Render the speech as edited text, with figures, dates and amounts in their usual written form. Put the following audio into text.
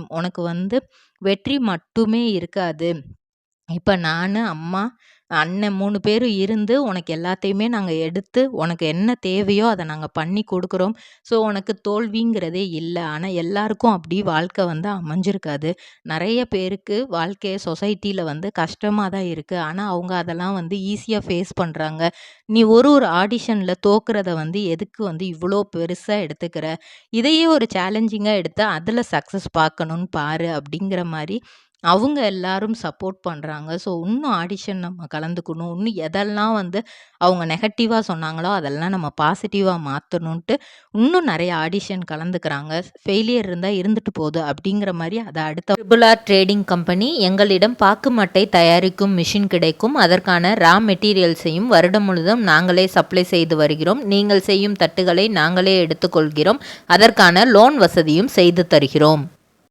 உனக்கு வெற்றி மட்டுமே இருக்காது. இப்ப நானு, அம்மா, அண்ணன் 3 பேரும் இருந்து உனக்கு எல்லாத்தையுமே நாங்க எடுத்து, உனக்கு என்ன தேவையோ அத நாங்க பண்ணி குடுக்குறோம். ஸோ, உனக்கு தோல்விங்கிறதே இல்ல. ஆனா எல்லாருக்கும் அப்படி வாழ்க்கை அமைஞ்சிருக்காது. நெறைய பேருக்கு வாழ்க்கை சொசைட்டில கஷ்டமா தான் இருக்கு. ஆனா அவங்க அதெல்லாம் ஈஸியா ஃபேஸ் பண்றாங்க. நீ ஒரு ஆடிஷன்ல தோக்குறத எதுக்கு இவ்ளோ பெருசா எடுத்துக்கிற? இதையே ஒரு சேலஞ்சிங்கா எடுத்து அதுல சக்சஸ் பார்க்கணும்னு பாரு அப்படிங்கிற மாரி அவங்க எல்லாரும் சப்போர்ட் பண்றாங்க. ஸோ, இன்னும் ஆடிஷன் நம்ம கலந்துக்கணும். இன்னும் எதெல்லாம் அவங்க நெகட்டிவா சொன்னாங்களோ, அதெல்லாம் நம்ம பாசிட்டிவா மாத்தணுன்ட்டு, இன்னும் நெறைய ஆடிஷன் கலந்துக்கிறாங்க. ஃபெயிலியர் இருந்தா இருந்துட்டு போது அப்படிங்கிற மாரி அத அடுத்த ட்ரிபிள் ஆர் ட்ரேடிங் கம்பெனி எங்களிடம் பாக்கு மட்டை தயாரிக்கும் மிஷின் கிடைக்கும். அதற்கான ரா மெட்டீரியல்ஸையும் வருடம் முழுதும் நாங்களே சப்ளை செய்து வருகிறோம். நீங்கள் செய்யும் தட்டுகளை நாங்களே எடுத்துக்கொள்கிறோம். அதற்கான லோன் வசதியும் செய்து தருகிறோம்.